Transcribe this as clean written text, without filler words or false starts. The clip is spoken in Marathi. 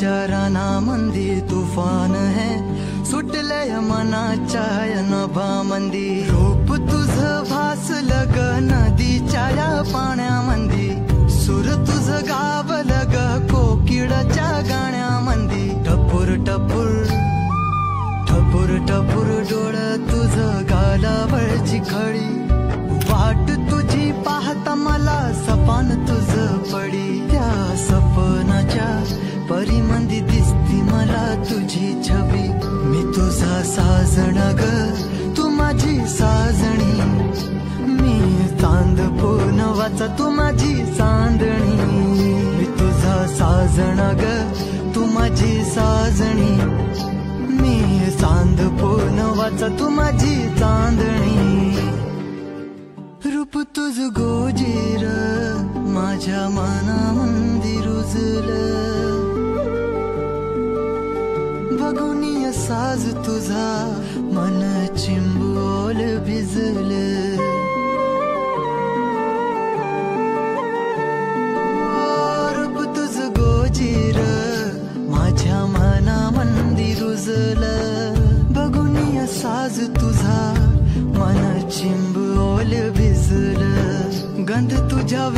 विचाराना मंदी तुफान है सुटलय मनाच्या नभा मंदी रूप तुझं भासलं ग नदीच्या या पाण्यामंदी सुर तुझं गावलं ग कोकिळाच्या गाण्यामंदी टपूर टपूर टपूर टपूर डोळं तुझं गालावरची खळी वाट तुझी पाहता मला सपान तुझं पडी त्या सपनाच्या परिमंदी दिसती मला तुझी छबी मी तुझा साजण ग तू माझी साजणी मी चांद पूनवाचा तू माझी चांदणी मी तुझा साजण ग तू माझी साजणी मी चांद पूनवाचा तू माझी चांदणी रूप तुझ गोजीर माझ्या मनामंदी रुजलं बघुनिय साज तुझा मन चिंबोल भिजलं रूप तुझ गोजीर माझ्या मनामंदी रुजलं बघुनिय साज तुझा मन चिंबोल भिजलं गंध तुझ्या